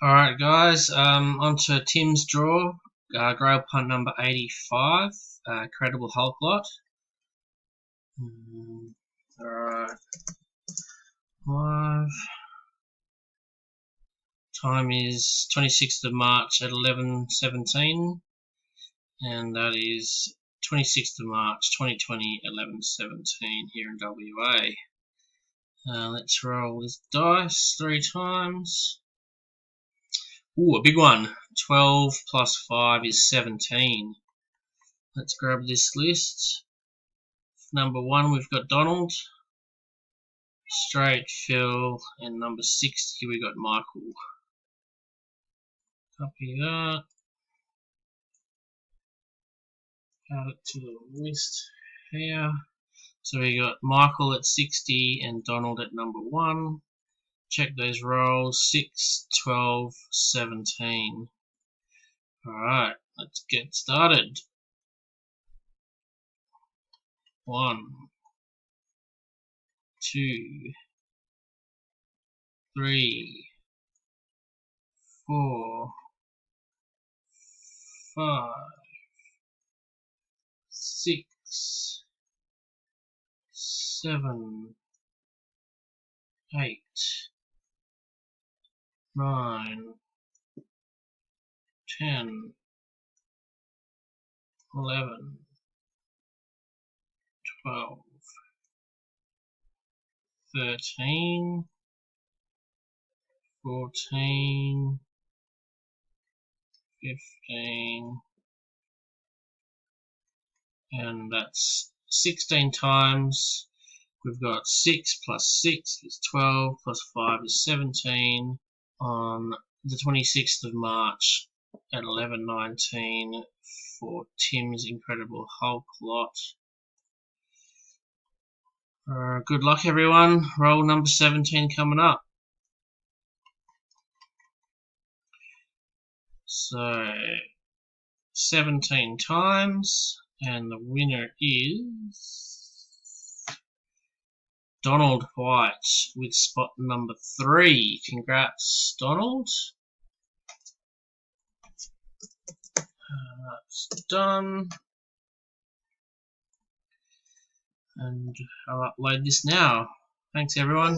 Alright guys, on to Tim's draw, Grail punt number 85, Credible Hulk lot. Alright, live. Time is 26th of March at 11:17, and that is 26th of March 2020 11:17 here in WA. Let's roll this dice 3 times. Ooh, a big one. 12 plus 5 is 17. Let's grab this list. Number 1, we've got Donald. Straight, Phil. And number 60, we got Michael. Copy that. Add it to the list here. So we got Michael at 60 and Donald at number 1. Check those rolls. 6, 12, 17. Alright, let's get started. 1, 2, 3, 4, 5, 6, 7, 8, 9, 10, 11, 12, 13, 14, 15, and that's 16 times. We've got 6 plus 6 is 12, plus 5 is 17 on the 26th of March at 11:19 for Tim's Incredible Hulk lot. Good luck everyone. Roll number 17 coming up. So 17 times, and the winner is Donald White with spot number 3. Congrats, Donald. That's done. And I'll upload this now. Thanks everyone.